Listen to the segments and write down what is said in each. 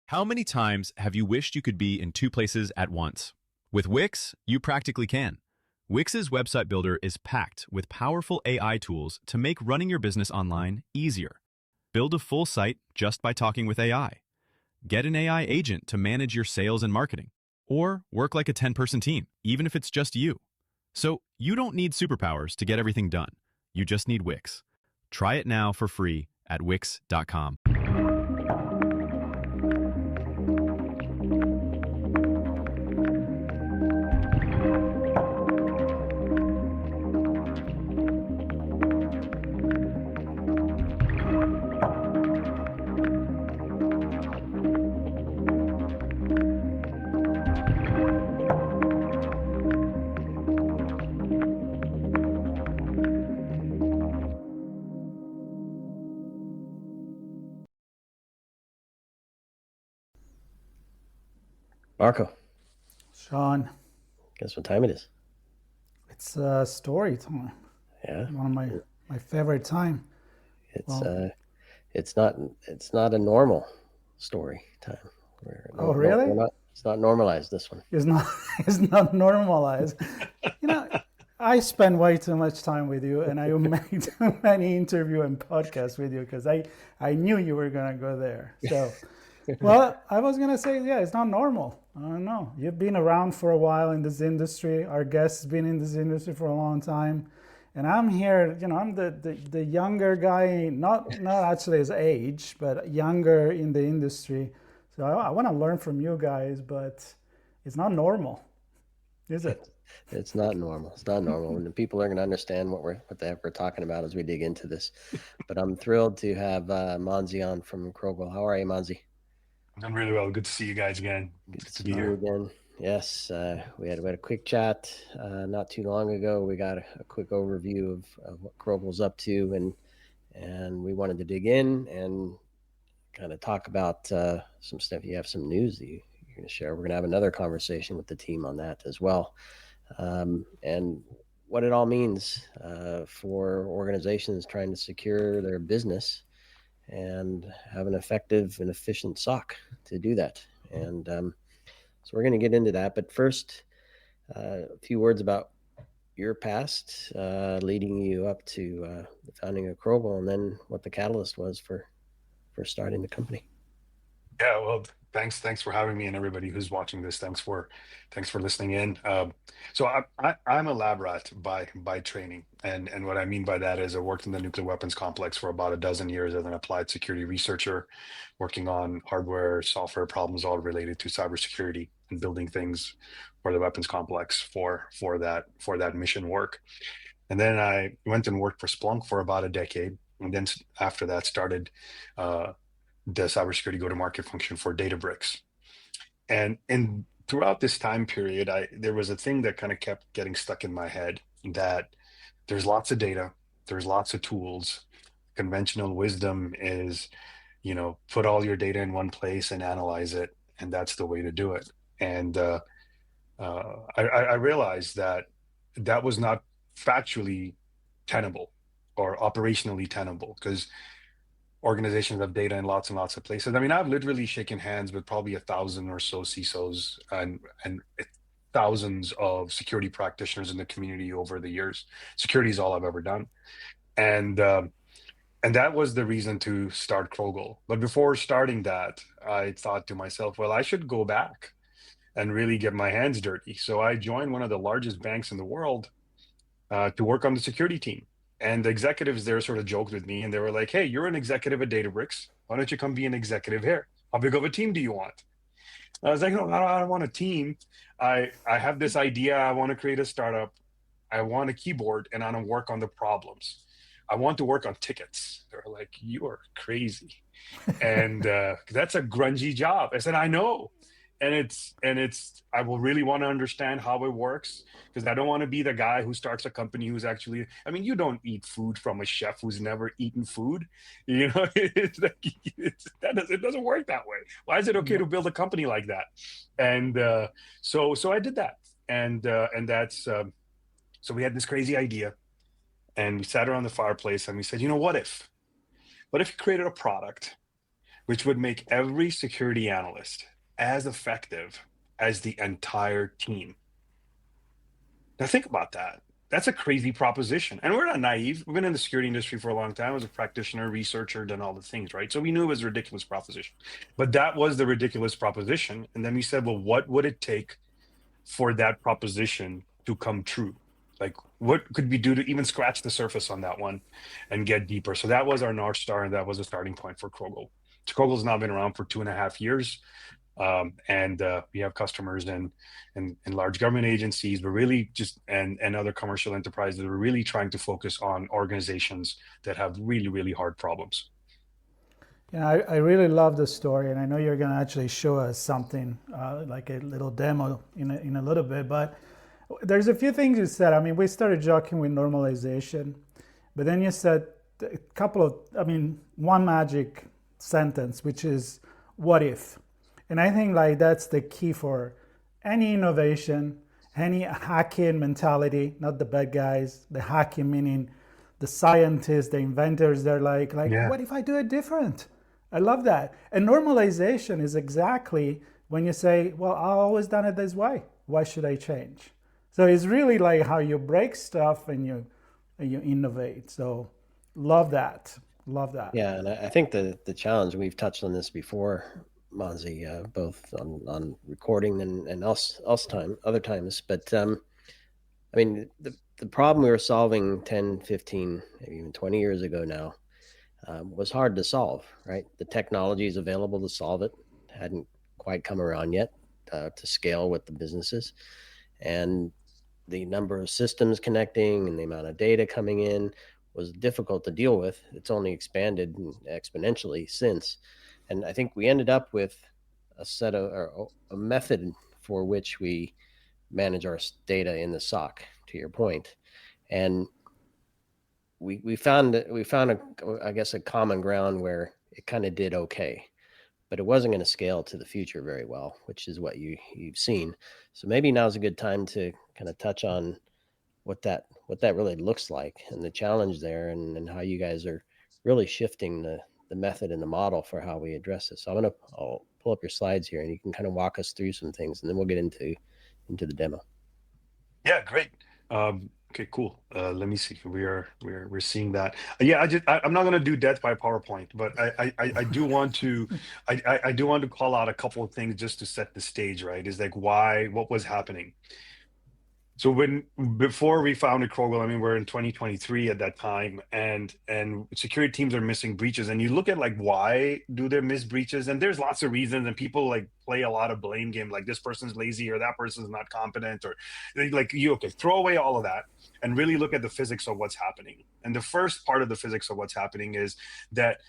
How many times have you wished you could be in two places at once? With Wix, you practically can. Wix's website builder is packed with powerful AI tools to make running your business online easier. Build a full site just by talking with AI. Get an AI agent to manage your sales and marketing. Or work like a 10-person team, even if it's just you. So you don't need superpowers to get everything done. You just need Wix. Try it now for free at wix.com. Marco, Sean, guess what time it is? it's story time. Yeah, One of my favorite time. it's Well, it's not a normal story time. oh We're really? not. It's not normalized, this one. It's not it's not normalized. You know, I spend way too much time with you, and I made too many interview and podcasts with you because I knew you were gonna go there. So, well, I was gonna say, yeah, it's not normal. I don't know. You've been around for a while in this industry. Our guest's been in this industry for a long time. And I'm here, I'm the younger guy, not actually his age, but younger in the industry. So I want to learn from you guys, but it's not normal, is it? It's not normal. It's not normal, and the people are going to understand what the heck we're talking about as we dig into this. But I'm thrilled to have Monzy on from Crogl. How are you, Monzy? I'm really well. Good to see you guys again. Good to Good to see be you here. again. Yes, we had a quick chat not too long ago. We got a quick overview of what Crogl's up to, and we wanted to dig in and kind of talk about some stuff. You have some news that you're going to share. We're going to have another conversation with the team on that as well, and what it all means for organizations trying to secure their business and have an effective and efficient SOC to do that. And so we're going to get into that. But first, a few words about your past, leading you up to the founding of Crogl, and then what the catalyst was for starting the company. Yeah, well, thanks for having me, and everybody who's watching this. Thanks for listening in. So I'm a lab rat by training, and what I mean by that is I worked in the nuclear weapons complex for about a dozen years as an applied security researcher, working on hardware, software problems all related to cybersecurity and building things for the weapons complex for that mission work. And then I went and worked for Splunk for about a decade, and then after that started. The cybersecurity go-to-market function for Databricks. And throughout this time period, there was a thing that kind of kept getting stuck in my head, that there's lots of data, there's lots of tools. Conventional wisdom is, put all your data in one place and analyze it, and that's the way to do it. And I realized that that was not factually tenable or operationally tenable, because organizations have data in lots and lots of places. I mean, I've literally shaken hands with probably 1,000 or so CISOs and thousands of security practitioners in the community over the years. Security is all I've ever done, and that was the reason to start Crogl. But before starting that, I thought to myself, well, I should go back and really get my hands dirty. So I joined one of the largest banks in the world to work on the security team. And the executives there sort of joked with me, and they were like, "Hey, you're an executive at Databricks. Why don't you come be an executive here? How big of a team do you want?" And I was like, "No, I don't want a team. I have this idea. I want to create a startup. I want a keyboard, and I want to work on the problems. I want to work on tickets." They were like, "You are crazy." And that's a grungy job. I said, "I know." And it's I will really want to understand how it works, because I don't want to be the guy who starts a company who's actually, I mean, you don't eat food from a chef who's never eaten food. It's like, it doesn't work that way. Why is it okay to Yep. build a company like that? And so I did that. And that's so we had this crazy idea, and we sat around the fireplace and we said, what if we created a product which would make every security analyst as effective as the entire team. Now think about that. That's a crazy proposition. And we're not naive. We've been in the security industry for a long time. I was a practitioner, researcher, done all the things, right? So we knew it was a ridiculous proposition. But that was the ridiculous proposition. And then we said, well, what would it take for that proposition to come true? Like, what could we do to even scratch the surface on that one and get deeper? So that was our North Star, and that was a starting point for Crogl. Crogl has now been around for 2.5 years. And we have customers in large government agencies. We're really just and other commercial enterprises. We're really trying to focus on organizations that have really, really hard problems. Yeah, I really love the story, and I know you're going to actually show us something like a little demo in a little bit. But there's a few things you said. I mean, we started joking with normalization, but then you said a couple of, one magic sentence, which is "what if." And I think like that's the key for any innovation, any hacking mentality, not the bad guys, the hacking meaning the scientists, the inventors, they're like, Yeah. What if I do it different? I love that. And normalization is exactly when you say, well, I've always done it this way. Why should I change? So it's really like how you break stuff and you innovate. So love that. Love that. Yeah, and I think the challenge, we've touched on this before, Monzy, both on recording and other times. But the problem we were solving 10, 15, maybe even 20 years ago now was hard to solve, right? The technology is available to solve it. Hadn't quite come around yet to scale with the businesses. And the number of systems connecting and the amount of data coming in was difficult to deal with. It's only expanded exponentially since. And I think we ended up with a method for which we manage our data in the SOC, to your point. And we found a common ground where it kind of did okay, but it wasn't going to scale to the future very well, which is what you've seen. So maybe now's a good time to kind of touch on what that really looks like and the challenge there, and how you guys are really shifting the method and the model for how we address this. So I'll pull up your slides here and you can kind of walk us through some things, and then we'll get into the demo. Yeah, great. Okay, cool. Let me see. We're seeing that. Yeah, I'm not going to do death by PowerPoint, but I do want to I do want to call out a couple of things just to set the stage, right? Is like what was happening. So before we founded Crogl, we're in 2023 at that time, and security teams are missing breaches. And you look at like, why do they miss breaches? And there's lots of reasons, and people like play a lot of blame game, like this person's lazy or that person's not competent, or like throw away all of that and really look at the physics of what's happening. And the first part of the physics of what's happening is that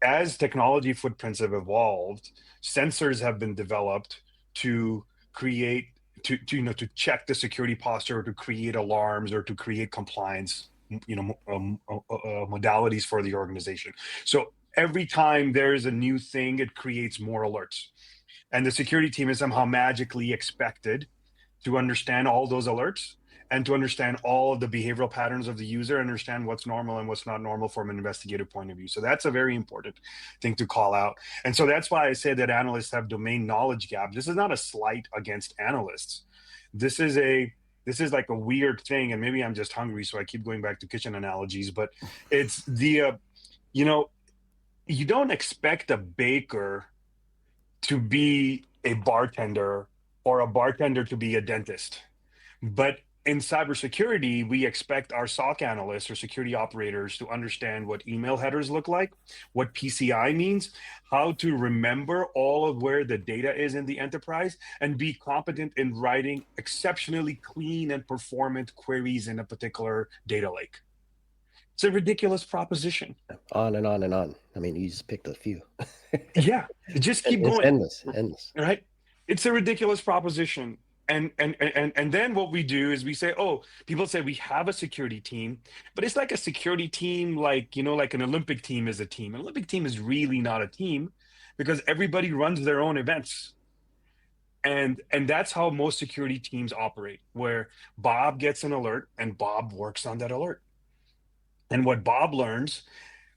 as technology footprints have evolved, sensors have been developed to create to check the security posture, or to create alarms, or to create compliance modalities for the organization. So every time there's a new thing, it creates more alerts, and the security team is somehow magically expected to understand all those alerts and to understand all of the behavioral patterns of the user, understand what's normal and what's not normal from an investigative point of view. So that's a very important thing to call out. And so that's why I say that analysts have domain knowledge gap. This is not a slight against analysts. This is like a weird thing, and maybe I'm just hungry, so I keep going back to kitchen analogies, but it's you don't expect a baker to be a bartender or a bartender to be a dentist. But in cybersecurity, we expect our SOC analysts or security operators to understand what email headers look like, what PCI means, how to remember all of where the data is in the enterprise, and be competent in writing exceptionally clean and performant queries in a particular data lake. It's a ridiculous proposition. On and on and on. You just picked a few. Yeah, just keep going. Endless. Right? It's a ridiculous proposition. And then what we do is we say, people say we have a security team, but it's like a security team, like an Olympic team is a team. An Olympic team is really not a team, because everybody runs their own events. And that's how most security teams operate, where Bob gets an alert and Bob works on that alert. And what Bob learns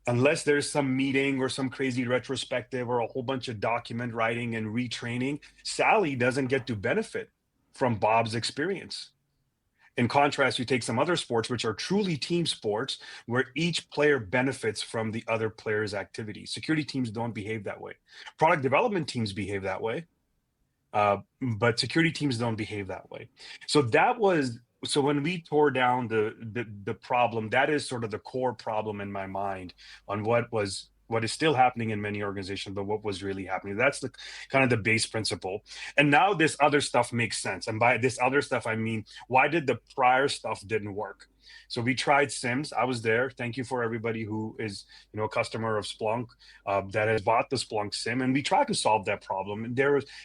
unless there's some meeting or some crazy retrospective or a whole bunch of document writing and retraining, Sally doesn't get to benefit from Bob's experience. In contrast, you take some other sports, which are truly team sports, where each player benefits from the other player's activity. Security teams don't behave that way. Product development teams behave that way, but security teams don't behave that way. So when we tore down the problem, that is sort of the core problem in my mind on what is still happening in many organizations, but what was really happening. That's the kind of the base principle. And now this other stuff makes sense. And by this other stuff, I mean, why did the prior stuff didn't work? So we tried SIMs. I was there. Thank you for everybody who is, a customer of Splunk that has bought the Splunk SIM. And we tried to solve that problem. And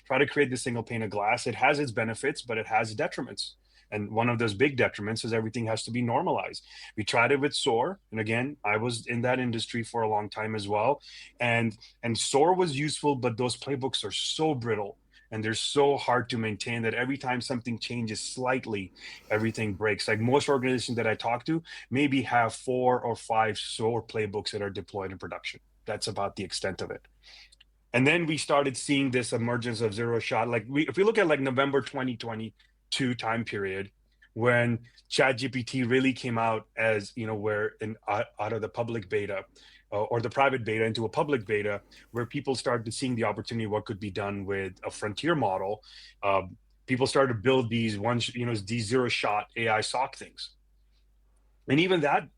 try to create the single pane of glass. It has its benefits, but it has detriments. And one of those big detriments is everything has to be normalized. We tried it with SOAR. And again, I was in that industry for a long time as well. And SOAR was useful, but those playbooks are so brittle and they're so hard to maintain that every time something changes slightly, everything breaks. Like most organizations that I talk to maybe have 4 or 5 SOAR playbooks that are deployed in production. That's about the extent of it. And then we started seeing this emergence of zero shot. If we look at November 2022 time period, when ChatGPT really came out as, where out of the public beta or the private beta into a public beta, where people started seeing the opportunity, what could be done with a frontier model. People started to build these these zero shot AI SOC things. And even that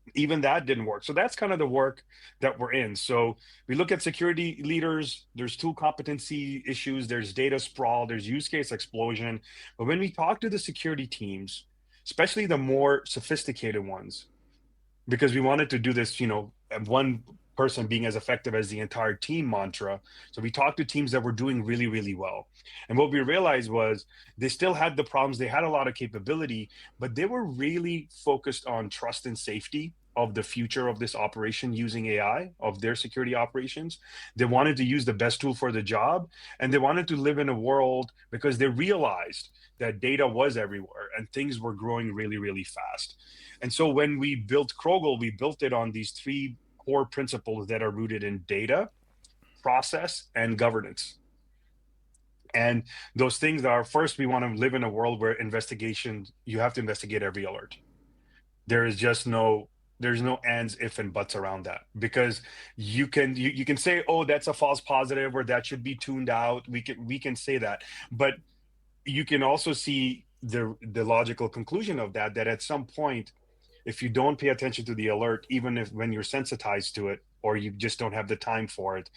didn't work. So that's kind of the work that we're in. So we look at security leaders, there's tool competency issues, there's data sprawl, there's use case explosion. But when we talk to the security teams, especially the more sophisticated ones, because we wanted to do this, one person being as effective as the entire team mantra. So we talked to teams that were doing really, really well. And what we realized was they still had the problems. They had a lot of capability, but they were really focused on trust and safety of the future of this operation using AI, of their security operations. They wanted to use the best tool for the job, and they wanted to live in a world because they realized that data was everywhere and things were growing really, really fast. And so when we built Crogl, we built it on these 3 core principles that are rooted in data, process, and governance. And those things are, first, we want to live in a world where you have to investigate every alert. There's no ands, if, and buts around that, because you can say, oh, that's a false positive, or that should be tuned out. We can say that, but you can also see the logical conclusion of that at some point, if you don't pay attention to the alert, even when you're sensitized to it, or you just don't have the time for it,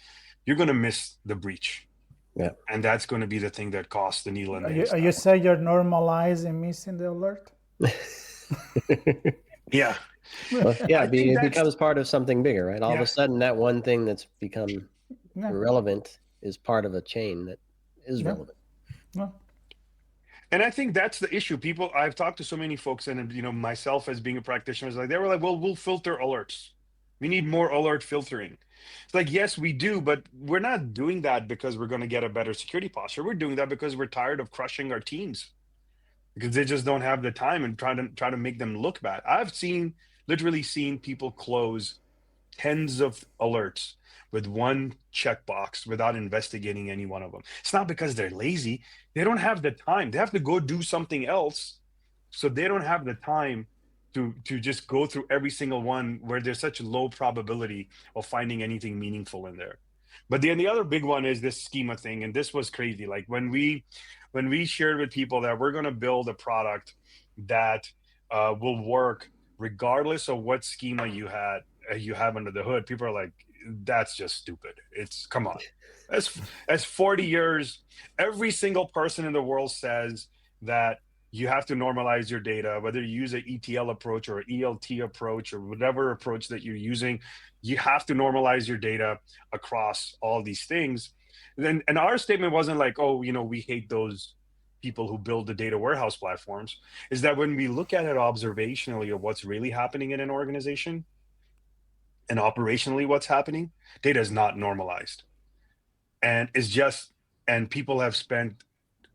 you're going to miss the breach. Yeah. And that's going to be the thing that costs the needle in the haystack. You say you're normalizing missing the alert? Yeah. Well, yeah, it becomes part of something bigger, right? All of a sudden, that one thing that's become irrelevant is part of a chain that is relevant. Well. And I think that's the issue. I've talked to so many folks, and myself as being a practitioner, they were like, well, we'll filter alerts. We need more alert filtering. It's like, yes, we do, but we're not doing that because we're going to get a better security posture. We're doing that because we're tired of crushing our teams, because they just don't have the time and try to make them look bad. I've literally seen people close tens of alerts with one checkbox without investigating any one of them. It's not because they're lazy. They don't have the time. They have to go do something else. So they don't have the time to just go through every single one where there's such a low probability of finding anything meaningful in there. But then the other big one is this schema thing. And this was crazy. Like when we shared with people that we're going to build a product that will work regardless of what schema you have under the hood, people are like, that's just stupid. Come on. As 40 years, every single person in the world says that you have to normalize your data, whether you use an ETL approach or an ELT approach or whatever approach that you're using, you have to normalize your data across all these things. And our statement wasn't like, oh, we hate those people who build the data warehouse platforms. Is that when we look at it observationally of what's really happening in an organization and operationally what's happening, data is not normalized. And people have spent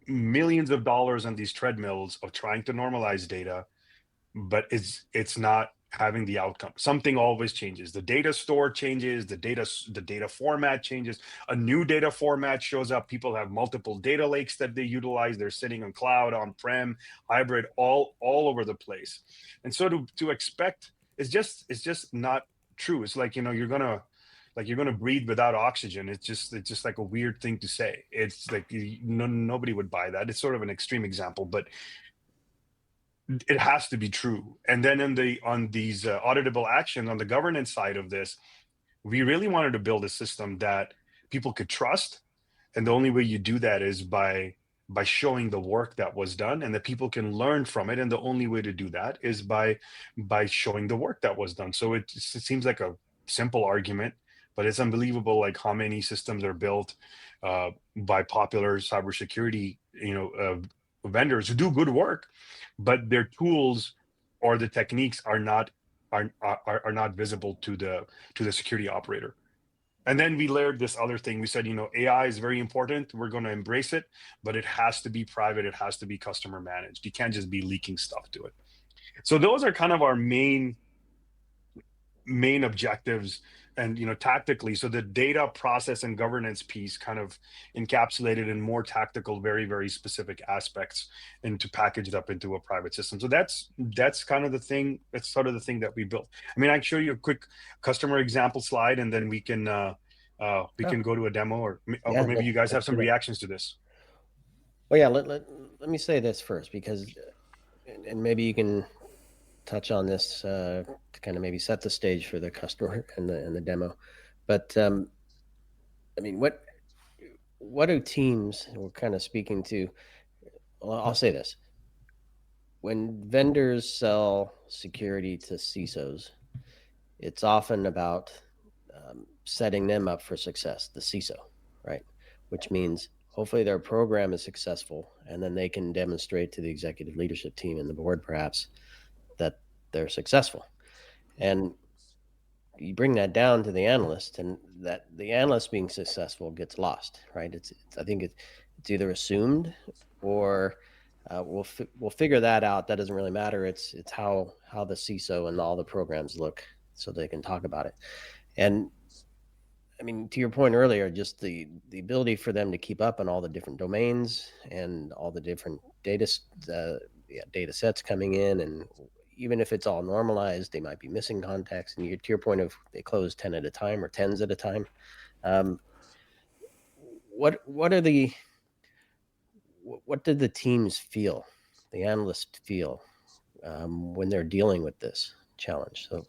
millions of dollars on these treadmills of trying to normalize data, but it's not having the outcome. Something always changes. The data store changes, the data format changes, a new data format shows up. People have multiple data lakes that they utilize. They're sitting on cloud, on-prem, hybrid, all over the place. And so to expect, it's just not true. It's like, you're gonna breathe without oxygen. It's just like a weird thing to say. It's like nobody would buy that. It's sort of an extreme example, but it has to be true. And then on these auditable actions on the governance side of this, we really wanted to build a system that people could trust. And the only way you do that is by showing the work that was done, and that people can learn from it. And the only way to do that is by showing the work that was done. So it seems like a simple argument, but it's unbelievable, like how many systems are built by popular cybersecurity, vendors who do good work, but their tools or the techniques are not visible to the security operator. And then we layered this other thing. We said, AI is very important. We're going to embrace it, but it has to be private. It has to be customer managed. You can't just be leaking stuff to it. So those are kind of our main objectives, and tactically. So the data process and governance piece kind of encapsulated in more tactical, very, very specific aspects, and to package it up into a private system. So that's kind of the thing. That's sort of the thing that we built. I mean, I can show you a quick customer example slide, and then we can can go to a demo, or maybe you guys have some reactions to this. Well, yeah, let me say this first, because, and maybe you can touch on this to kind of maybe set the stage for the customer and the demo. But I mean, what do teams, we're kind of speaking to, well, I'll say this. When vendors sell security to CISOs, it's often about setting them up for success, the CISO, right? Which means hopefully their program is successful, and then they can demonstrate to the executive leadership team and the board perhaps that they're successful. And you bring that down to the analyst, and that the analyst being successful gets lost, right? I think it's either assumed, or we'll figure that out. That doesn't really matter. It's how the CISO and all the programs look, so they can talk about it. And I mean, to your point earlier, just the ability for them to keep up on all the different domains and all the different data sets coming in, and even if it's all normalized, they might be missing context. And to your point of they close 10 at a time or 10s at a time. What did the teams feel, the analysts feel, when they're dealing with this challenge? So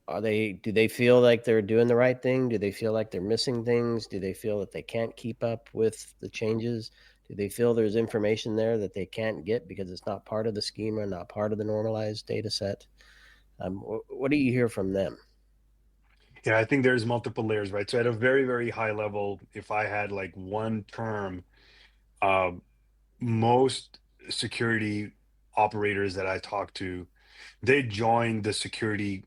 do they feel like they're doing the right thing? Do they feel like they're missing things? Do they feel that they can't keep up with the changes? Do they feel there's information there that they can't get because it's not part of the schema, not part of the normalized data set? What do you hear from them? Yeah, I think there's multiple layers, right? So at a very, very high level, if I had like one term, most security operators that I talk to, they joined the security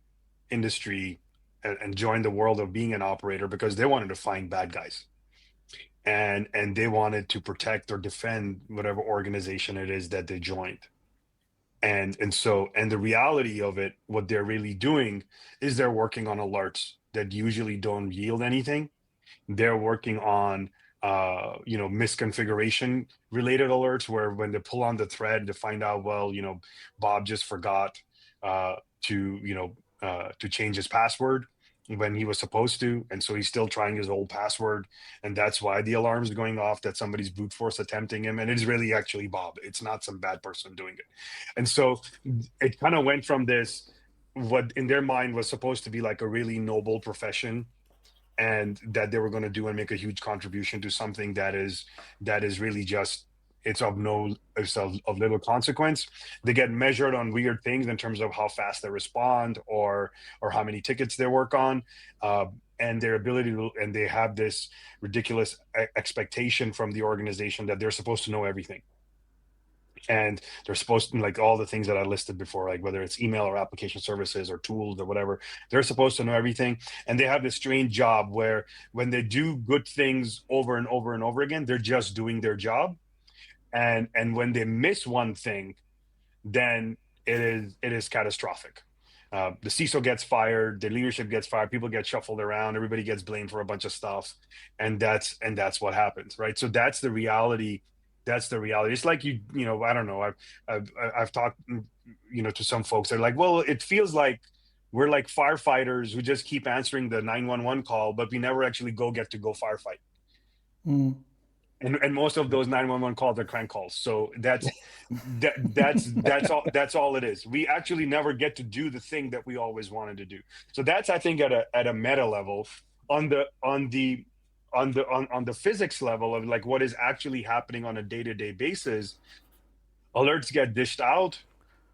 industry and joined the world of being an operator because they wanted to find bad guys. And they wanted to protect or defend whatever organization it is that they joined. And the reality of it, what they're really doing is they're working on alerts that usually don't yield anything. They're working on misconfiguration related alerts, where when they pull on the thread to find out, well, Bob just forgot to change his password when he was supposed to, and so he's still trying his old password, and that's why the alarm's going off that somebody's brute force attempting him, and it's really actually Bob. It's not some bad person doing it. And so it kind of went from this, what in their mind was supposed to be like a really noble profession, and that they were going to do and make a huge contribution to something that is really just, it's of little consequence. They get measured on weird things in terms of how fast they respond, or how many tickets they work on, and their ability to, and they have this ridiculous expectation from the organization that they're supposed to know everything. And they're supposed to, like all the things that I listed before, like whether it's email or application services or tools or whatever, they're supposed to know everything. And they have this strange job where when they do good things over and over and over again, they're just doing their job. And when they miss one thing, then it is catastrophic. The CISO gets fired, the leadership gets fired, people get shuffled around, everybody gets blamed for a bunch of stuff, and that's what happens, right? So that's the reality. That's the reality. It's like you know, I don't know. I've talked, you know, to some folks. They're like, well, it feels like we're like firefighters who just keep answering the 911 call, but we never actually get to go firefight. Mm. And most of those 911 calls are crank calls. So that's all it is. We actually never get to do the thing that we always wanted to do. So that's, I think, at a meta level. On the physics level of like what is actually happening on a day-to-day basis, alerts get dished out.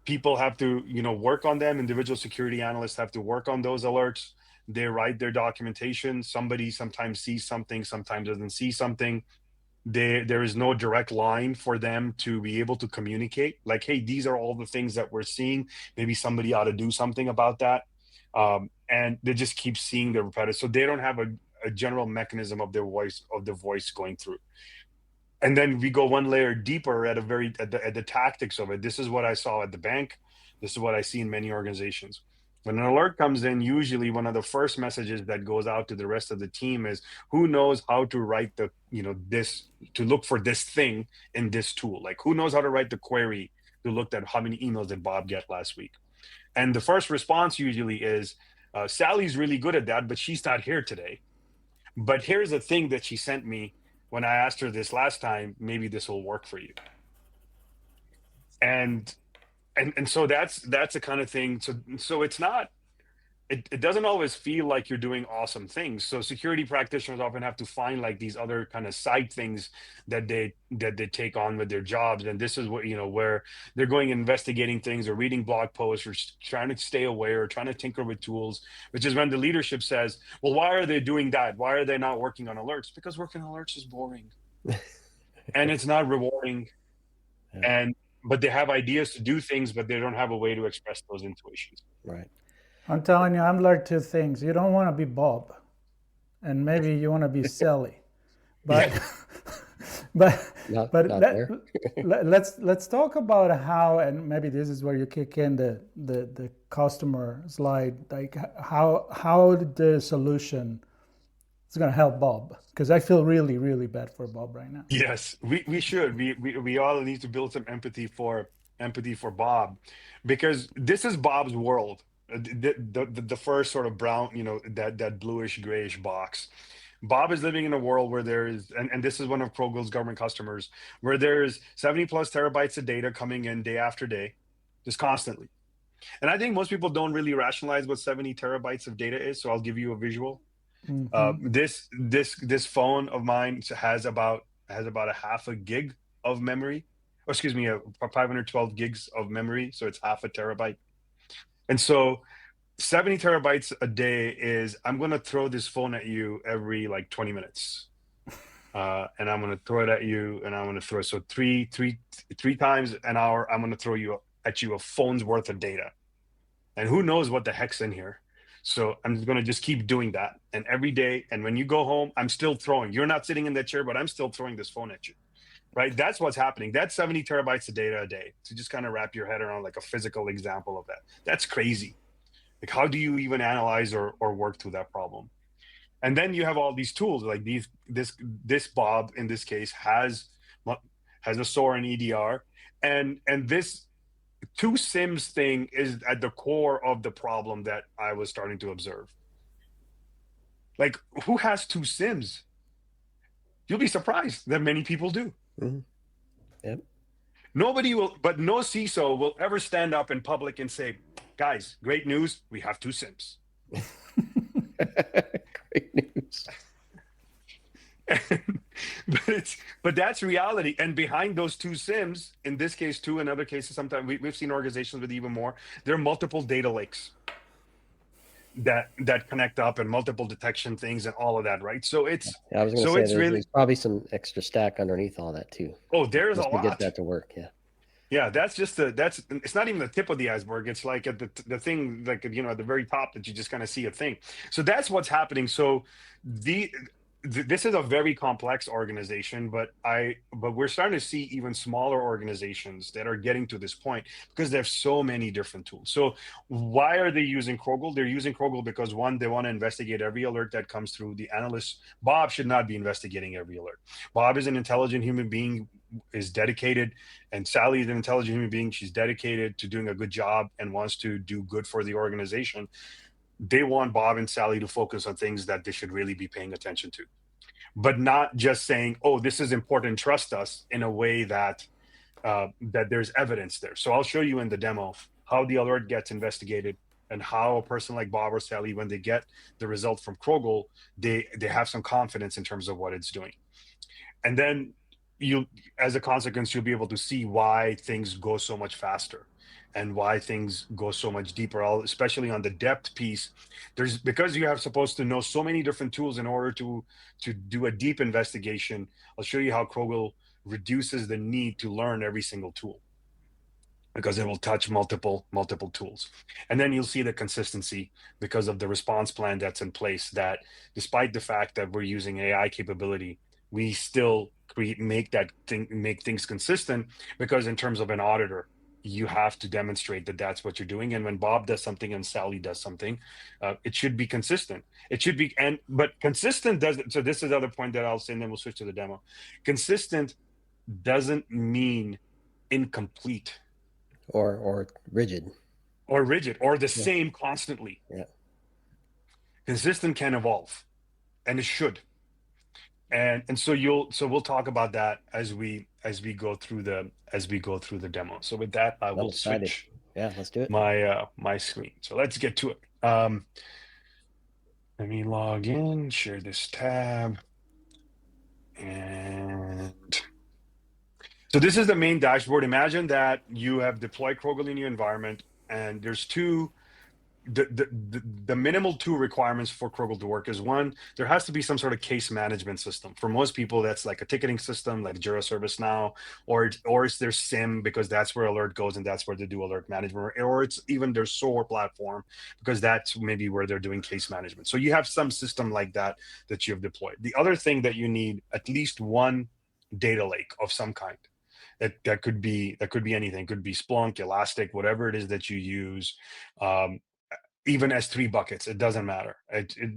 People have to, you know, work on them. Individual security analysts have to work on those alerts. They write their documentation. Somebody sometimes sees something, sometimes doesn't see something. There is no direct line for them to be able to communicate like, hey, these are all the things that we're seeing, maybe somebody ought to do something about that. And they just keep seeing the repetitive, so they don't have a general mechanism of the voice going through. And then we go one layer deeper at the tactics of it. This is what I saw at the bank. This is what I see in many organizations. When an alert comes in, usually one of the first messages that goes out to the rest of the team is, who knows how to write the, you know, this, to look for this thing in this tool? Like, who knows how to write the query to look at how many emails did Bob get last week? And the first response usually is, Sally's really good at that, but she's not here today. But here's the thing that she sent me when I asked her this last time, maybe this will work for you. And so that's the kind of thing. So it's not, it doesn't always feel like you're doing awesome things. So security practitioners often have to find like these other kind of side things that they take on with their jobs. And this is what, you know, where they're going investigating things or reading blog posts or trying to stay aware or trying to tinker with tools, which is when the leadership says, well, why are they doing that? Why are they not working on alerts? Because working on alerts is boring and it's not rewarding. Yeah. But they have ideas to do things, but they don't have a way to express those intuitions. Right. I'm telling you, I've learned two things. You don't want to be Bob, and maybe you want to be Sally, but Not let's talk about how, and maybe this is where you kick in the customer slide, like how the solution is going to help Bob, because I feel really, really bad for Bob right now. Yes, we should. We all need to build some empathy for Bob, because this is Bob's world. The first sort of brown, you know, that bluish grayish box. Bob is living in a world where there is, and this is one of Crogl's government customers, where there's 70 plus terabytes of data coming in day after day, just constantly. And I think most people don't really rationalize what 70 terabytes of data is. So I'll give you a visual. Mm-hmm. This phone of mine has about a half a gig of memory, or excuse me, 512 gigs of memory. So it's half a terabyte. And so 70 terabytes a day is, I'm going to throw this phone at you every like 20 minutes. And I'm going to throw it at you, and I'm going to throw it. So three times an hour, I'm going to throw at you a phone's worth of data. And who knows what the heck's in here. So I'm just going to just keep doing that. And every day, and when you go home, I'm still throwing. You're not sitting in that chair, but I'm still throwing this phone at you. Right? That's what's happening. That's 70 terabytes of data a day. To just kind of wrap your head around like a physical example of that. That's crazy. Like, how do you even analyze or work through that problem? And then you have all these tools like this Bob in this case has a SOAR and EDR, and this two SIMs thing is at the core of the problem that I was starting to observe. Like, who has two SIMs? You'll be surprised that many people do. Mm-hmm. Yep. Nobody will, but no CISO will ever stand up in public and say, guys, great news, we have two SIMs. Great news. But that's reality. And behind those two SIMs, in this case, two, in other cases, sometimes we've seen organizations with even more, there are multiple data lakes that connect up and multiple detection things and all of that, right? So it's, I was going to say, really, there's probably some extra stack underneath all that too. Oh, there's just a to lot. Get that to work. Yeah. Yeah, it's not even the tip of the iceberg. It's like at the thing, like, you know, at the very top that you just kind of see a thing. So that's what's happening. So this is a very complex organization, but we're starting to see even smaller organizations that are getting to this point because they have so many different tools. So why are they using Crogl? They're using Crogl because, one, they want to investigate every alert that comes through. The analyst Bob should not be investigating every alert. Bob is an intelligent human being, is dedicated, and Sally is an intelligent human being. She's dedicated to doing a good job and wants to do good for the organization. They want Bob and Sally to focus on things that they should really be paying attention to, but not just saying, "Oh, this is important, trust us," in a way that that there's evidence there. So I'll show you in the demo how the alert gets investigated and how a person like Bob or Sally, when they get the result from Crogl, they have some confidence in terms of what it's doing. And then you, as a consequence, you'll be able to see why things go so much faster and why things go so much deeper, especially on the depth piece. There's, because you have supposed to know so many different tools in order to do a deep investigation. I'll show you how Crogl reduces the need to learn every single tool, because it will touch multiple tools. And then you'll see the consistency because of the response plan that's in place, that despite the fact that we're using AI capability, we still make things consistent, because in terms of an auditor, you have to demonstrate that that's what you're doing. And when Bob does something and Sally does something, it should be consistent. It should be, but consistent doesn't, so this is the other point that I'll say, and then we'll switch to the demo. Consistent doesn't mean incomplete or rigid or the same constantly. Yeah. Consistent can evolve, and it should. And so we'll talk about that as we go through the demo. So with that, I will switch. Yeah, let's do it. My screen. So let's get to it. Let me log in, share this tab, and so this is the main dashboard. Imagine that you have deployed Crogl in your environment, and there's the minimal two requirements for Crogl to work is, one, there has to be some sort of case management system. For most people, that's like a ticketing system like Jira ServiceNow, or it's their SIM, because that's where alert goes and that's where they do alert management, or it's even their SOAR platform, because that's maybe where they're doing case management. So you have some system like that you have deployed. The other thing that you need, at least one data lake of some kind. That could be anything. It could be Splunk, Elastic, whatever it is that you use. Even S3 buckets, it doesn't matter.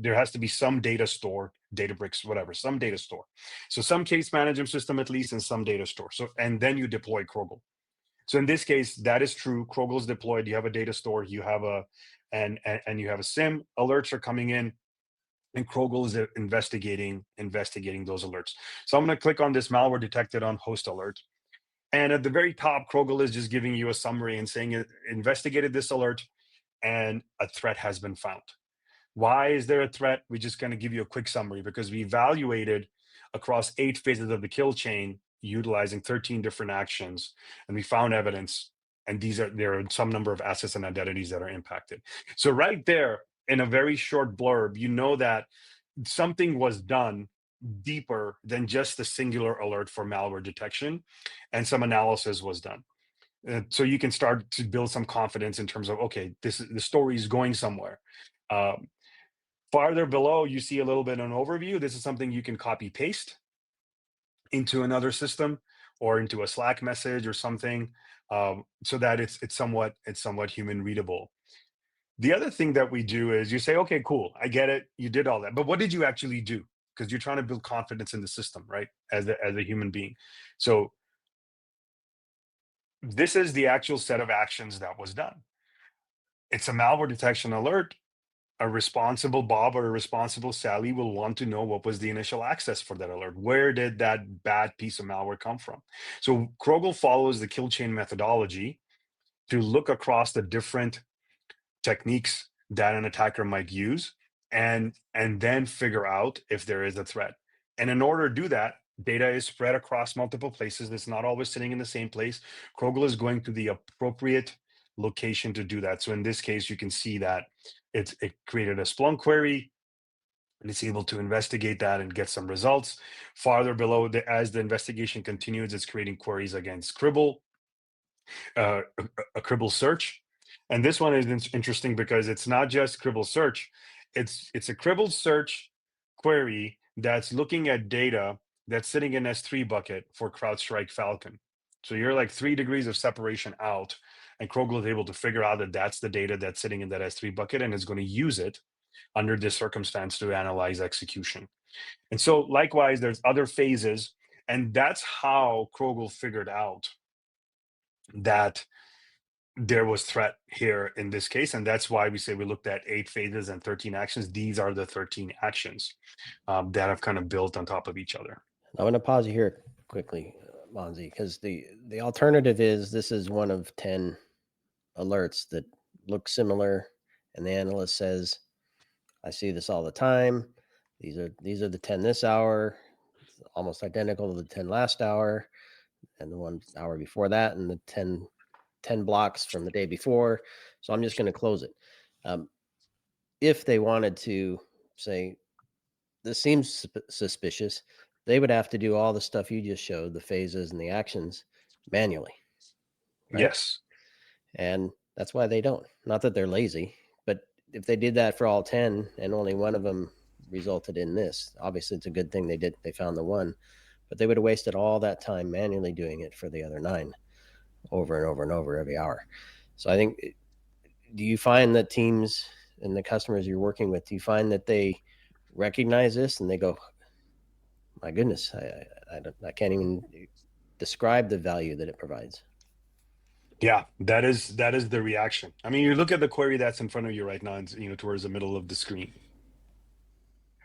There has to be some data store, Databricks, whatever, some data store. So some case management system at least, and some data store. So, and then you deploy Crogl. So in this case, that is true. Crogl is deployed. You have a data store. You have and you have a SIM. Alerts are coming in, and Crogl is investigating those alerts. So I'm going to click on this malware detected on host alert. And at the very top, Crogl is just giving you a summary and saying it investigated this alert, and a threat has been found. Why is there a threat? We're just going to give you a quick summary, because we evaluated across 8 phases of the kill chain, utilizing 13 different actions, and we found evidence. And there are some number of assets and identities that are impacted. So right there, in a very short blurb, you know that something was done deeper than just a singular alert for malware detection, and some analysis was done. So you can start to build some confidence in terms of, okay, the story is going somewhere. Farther below, you see a little bit of an overview. This is something you can copy paste into another system or into a Slack message or something, so that it's somewhat human readable. The other thing that we do is you say, okay, cool, I get it, you did all that, but what did you actually do? Because you're trying to build confidence in the system, right? As a human being. So this is the actual set of actions that was done. It's a malware detection alert. A responsible Bob or a responsible Sally will want to know what was the initial access for that alert. Where did that bad piece of malware come from? So Crogl follows the kill chain methodology to look across the different techniques that an attacker might use, and then figure out if there is a threat. And in order to do that, data is spread across multiple places. It's not always sitting in the same place. Crogl is going to the appropriate location to do that. So in this case, you can see that it created a Splunk query, and it's able to investigate that and get some results. Farther below, as the investigation continues, it's creating queries against Cribble, a Cribble search. And this one is interesting because it's not just Cribble search. It's a Cribble search query that's looking at data that's sitting in S3 bucket for CrowdStrike Falcon. So you're like 3 degrees of separation out, and Crogl is able to figure out that that's the data that's sitting in that S3 bucket, and is going to use it under this circumstance to analyze execution. And so likewise, there's other phases, and that's how Crogl figured out that there was threat here in this case. And that's why we say we looked at 8 phases and 13 actions. These are the 13 actions that have kind of built on top of each other. I want to pause you here quickly, Monzy, because the alternative is this is one of 10 alerts that look similar, and the analyst says, I see this all the time. These are the 10 this hour, almost identical to the 10 last hour, and the 1 hour before that, and the 10 blocks from the day before. So I'm just going to close it. If they wanted to say, this seems suspicious, they would have to do all the stuff you just showed, the phases and the actions, manually. Right? Yes. And that's why they don't. Not that they're lazy, but if they did that for all 10 and only one of them resulted in this, obviously it's a good thing they found the one, but they would have wasted all that time manually doing it for the other 9 over and over and over every hour. So I think, do you find that teams and the customers you're working with, do you find that they recognize this and they go, my goodness, I can't even describe the value that it provides? Yeah, that is the reaction. I mean, you look at the query that's in front of you right now, and towards the middle of the screen.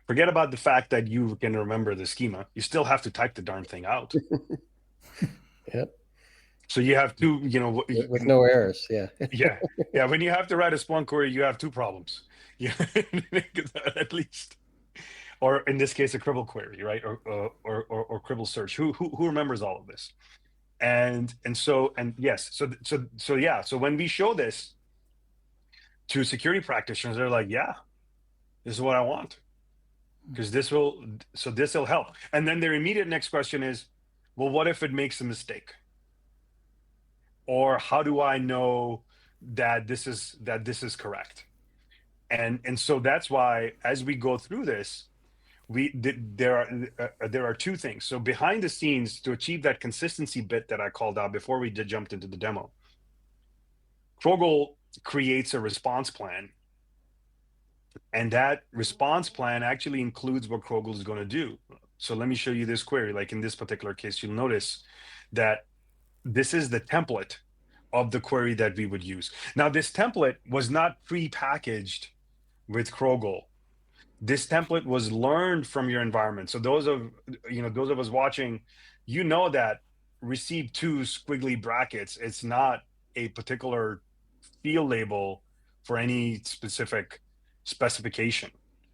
Forget about the fact that you can remember the schema. You still have to type the darn thing out. Yep. So you have two, with no errors. Yeah. yeah. When you have to write a Splunk query, you have 2 problems. Yeah, at least. Or in this case, a Cribble query, right? Or Cribble search. Who remembers all of this? And yes. So when we show this to security practitioners, they're like, yeah, this is what I want, because this will help. And then their immediate next question is, well, what if it makes a mistake? Or how do I know that this is correct? And so that's why, as we go through this, there are 2 things. So behind the scenes, to achieve that consistency bit that I called out before we jumped into the demo, Crogl creates a response plan, and that response plan actually includes what Crogl is going to do. So let me show you this query. Like in this particular case, you'll notice that this is the template of the query that we would use. Now, this template was not pre-packaged with Crogl. This template was learned from your environment. So those of us watching, that receive 2 squiggly brackets, it's not a particular field label for any specific specification,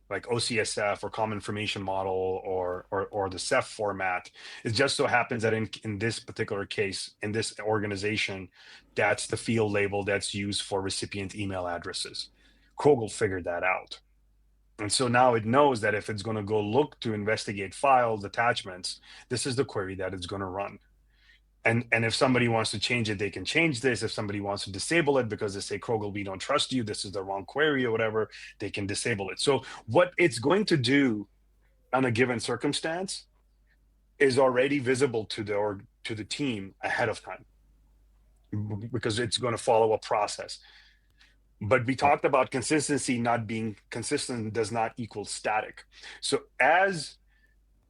like OCSF or Common Information Model or the CEF format. It just so happens that in this particular case, in this organization, that's the field label that's used for recipient email addresses. Crogl figured that out. And so now it knows that if it's going to go look to investigate files, attachments, this is the query that it's going to run. And if somebody wants to change it, they can change this. If somebody wants to disable it because they say, Crogl, we don't trust you, this is the wrong query or whatever, they can disable it. So what it's going to do on a given circumstance is already visible to the team ahead of time, because it's going to follow a process. But we talked about consistency. Not being consistent does not equal static. So as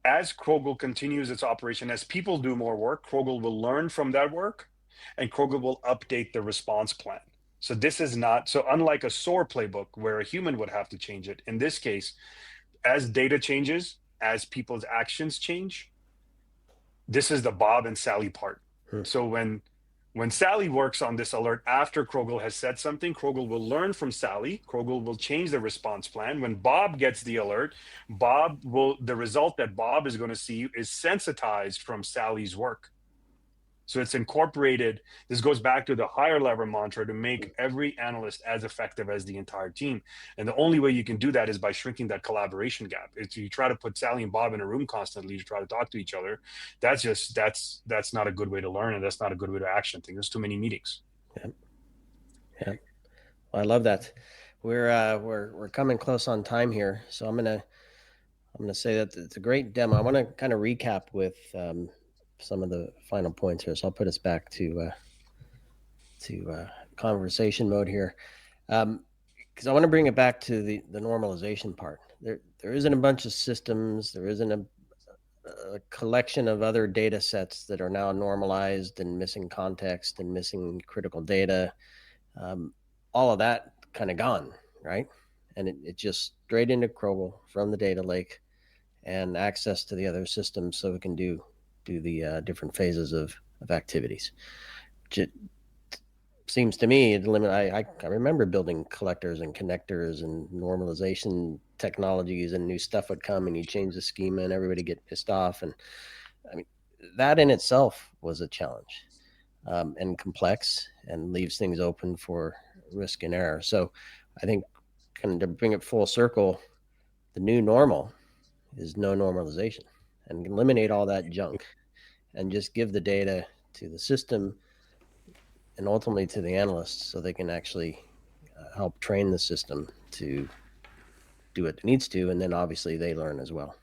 Crogl continues its operation, as people do more work, Crogl will learn from that work, and Crogl will update the response plan. So this is not, so unlike a SOAR playbook where a human would have to change it, in this case, as data changes, as people's actions change, this is the Bob and Sally part. So when Sally works on this alert after Crogl has said something, Crogl will learn from Sally. Crogl will change the response plan. When Bob gets the alert, the result that Bob is going to see is sensitized from Sally's work. So it's incorporated. This goes back to the higher level mantra to make every analyst as effective as the entire team. And the only way you can do that is by shrinking that collaboration gap. If you try to put Sally and Bob in a room constantly to try to talk to each other, that's not a good way to learn, and that's not a good way to action things. There's too many meetings. Yeah. Well, I love that. We're coming close on time here, so I'm I'm going to say that it's a great demo. I want to kind of recap with some of the final points here. So I'll put us back to conversation mode here, because I want to bring it back to the normalization part. There isn't a bunch of systems. There isn't a collection of other data sets that are now normalized and missing context and missing critical data. All of that kind of gone, right? And it just straight into Crogl from the data lake and access to the other systems so we can do the different phases of activities. It seems to me the limit. I remember building collectors and connectors and normalization technologies, and new stuff would come and you change the schema and everybody get pissed off. And I mean, that in itself was a challenge, and complex, and leaves things open for risk and error. So I think, kind of to bring it full circle, the new normal is no normalization, and eliminate all that junk and just give the data to the system and ultimately to the analysts so they can actually help train the system to do what it needs to. And then obviously they learn as well.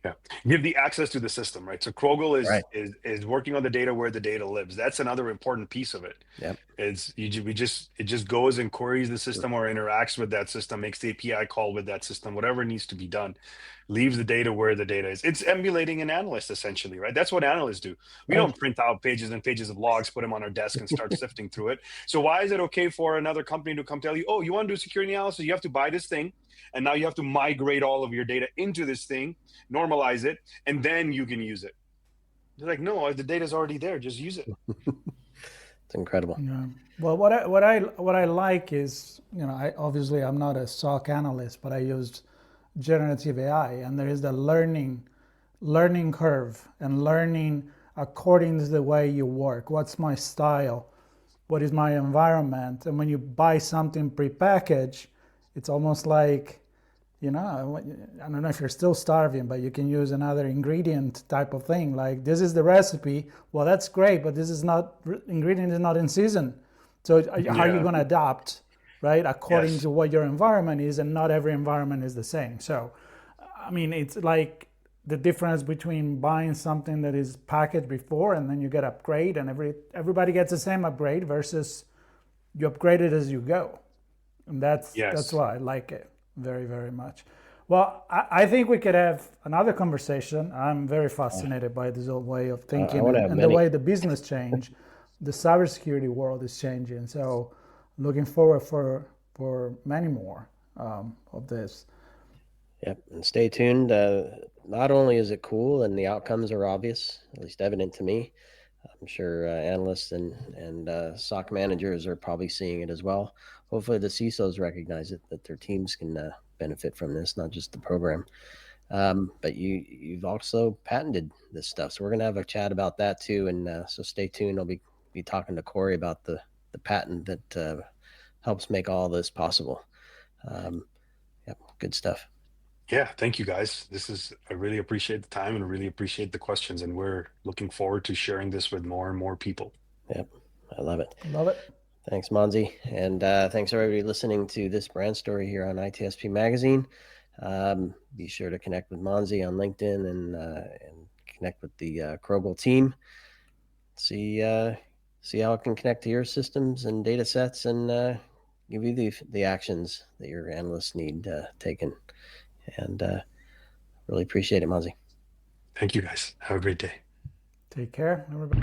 Yeah, give the access to the system, right? So Crogl is Right. is working on the data where the data lives. That's another important piece of it. Yep. Is it just goes and queries the system or interacts with that system, makes the API call with that system, whatever needs to be done, leaves the data where the data is. It's emulating an analyst essentially, right? That's what analysts do. We Right. don't print out pages and pages of logs, put them on our desk and start sifting through it. So why is it okay for another company to come tell you, oh, you want to do security analysis, you have to buy this thing, and now you have to migrate all of your data into this thing, normalize it, and then you can use it. They're like, no, the data's already there, just use it. It's incredible. Yeah. Well, what I like is, obviously I'm not a SOC analyst, but I used generative AI, and there is the learning curve and learning according to the way you work. What's my style? What is my environment? And when you buy something prepackaged, it's almost like, I don't know if you're still starving, but you can use another ingredient type of thing. Like, this is the recipe. Well, that's great, but this ingredient is not in season. So how are you going to adapt, right, according to what your environment is? And not every environment is the same. So, I mean, it's like the difference between buying something that is packaged before and then you get upgrade, and everybody gets the same upgrade, versus you upgrade it as you go. And that's why I like it very, very much. Well, I think we could have another conversation. I'm very fascinated by this old way of thinking and the way the business change. The cybersecurity world is changing. So looking forward for many more of this. Yep. And stay tuned. Not only is it cool and the outcomes are obvious, at least evident to me, I'm sure analysts and SOC managers are probably seeing it as well. Hopefully the CISOs recognize it, that their teams can benefit from this, not just the program. But you've also patented this stuff. So we're going to have a chat about that too. And so stay tuned. I'll be talking to Corey about the patent that helps make all this possible. Yep, good stuff. Yeah, thank you guys. I really appreciate the time and really appreciate the questions. And we're looking forward to sharing this with more and more people. Yep, I love it. Love it. Thanks, Monzy. And thanks everybody listening to this brand story here on ITSP Magazine. Be sure to connect with Monzy on LinkedIn and connect with the Crogl team. See how it can connect to your systems and data sets, and give you the actions that your analysts need taken. And really appreciate it, Monzy. Thank you, guys. Have a great day. Take care, everybody.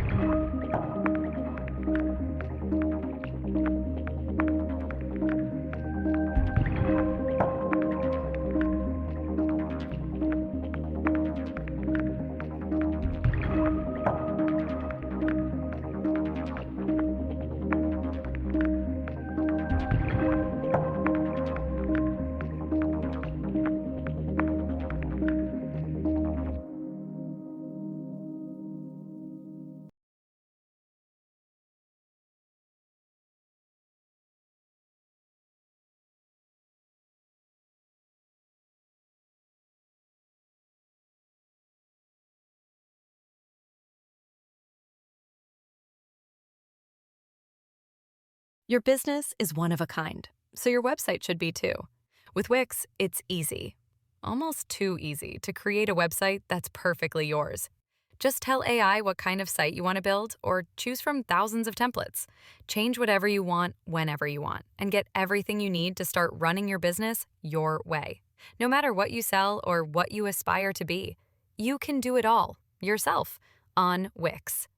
Your business is one of a kind, so your website should be too. With Wix, it's easy. almost too easy to create a website that's perfectly yours. Just tell AI what kind of site you want to build or choose from thousands of templates. Change whatever you want whenever you want and get everything you need to start running your business your way. No matter what you sell or what you aspire to be, you can do it all yourself on Wix.